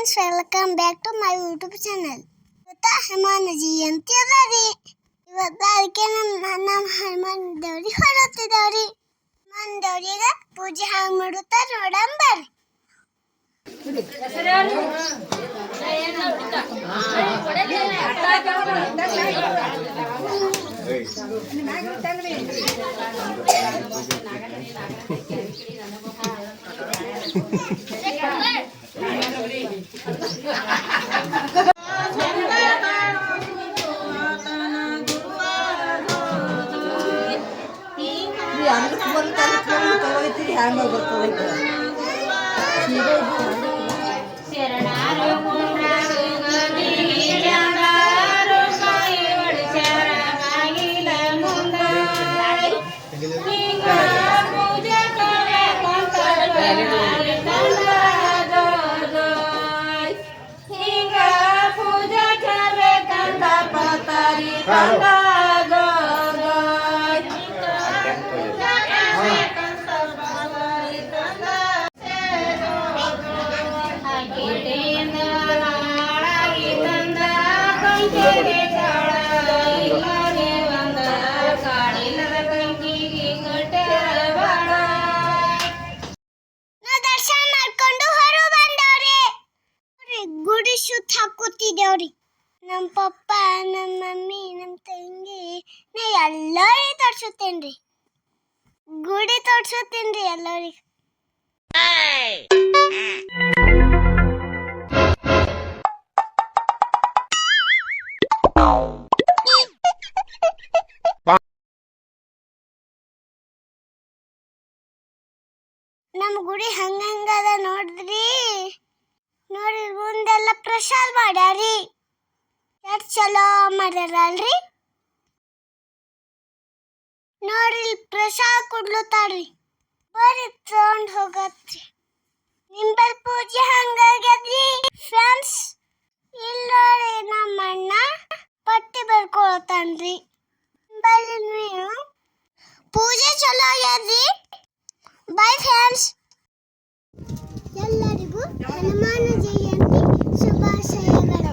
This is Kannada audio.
Friends, welcome back to my YouTube channel. ಇವತ್ತು ಹನುಮಾನ ಜಯಂತಿ ಅದ ರೀ. ಇವತ್ತು ಅದಕ್ಕೆ ನಮ್ಮ ಹನುಮಾನ್ ದೇವ್ರಿಗೆ ಹೊರತ್ತಿದ್ದಾವ್ರಿ. ಹನುಮಾನ್ ದೇವ್ರಿಗೆ ಪೂಜೆ ಹಂಗೆ ಮಾಡುತ್ತಾರೆ ನೋಡಂಬರ್ರಿ. ಗುಡಿ ಸುತ್ತ ಹಾಕುತ್ತಿದ್ದೇವ್ರಿ. ನಮ್ಮ ಪಪ್ಪ, ನಮ್ಮ ಮಮ್ಮಿ, ನಮ್ಮ ತಂಗಿ, ನಾ ಎಲ್ಲರಿಗೆ ತೋರ್ಸುತ್ತೇನ್ರಿ. ಗುಡಿ ತೋರ್ಸುತ್ತೇನ್ರಿ ಎಲ್ಲರಿಗೆ. ನಮ್ಮ ಗುಡಿ ಹಂಗದ ನೋಡ್ರಿ. ನೋಡಿ ಮುಂದೆಲ್ಲ ಪ್ರಸಾದ ಮಾಡ್ಯಾರಿ. ಎಷ್ಟು ಚಲೋ ಮಾಡ್ಯಾರಲ್ರಿ. ನೋಡ್ರಿ ಪ್ರಸಾದ ಕೊಡ್ಲತ್ತಾರ್ರಿ. ಬರ್ರಿ ತಗೊಂಡ್ ಹೋಗತ್ರಿ. ನಿಂಬಲ್ ಪೂಜೆ ಹಂಗಾಗ್ಯದ್ರಿ ಫ್ರೆಂಡ್ಸ್. ಇಲ್ಲ ನೋಡಿ ನಮ್ಮ ಅಣ್ಣ ಪಟ್ಟಿ ಬರ್ಕೊಳ್ತಾನ್ರಿ. ನಿಂಬಲ್ಲಿ ನೀವು ಪೂಜೆ ಚಲೋ ಆಗ್ಯದ್ರಿ. Bye friends. ಎಲ್ಲರಿಗೂ ಹನುಮಾನ ಜಯಂತಿ ಶುಭಾಶಯಗಳು.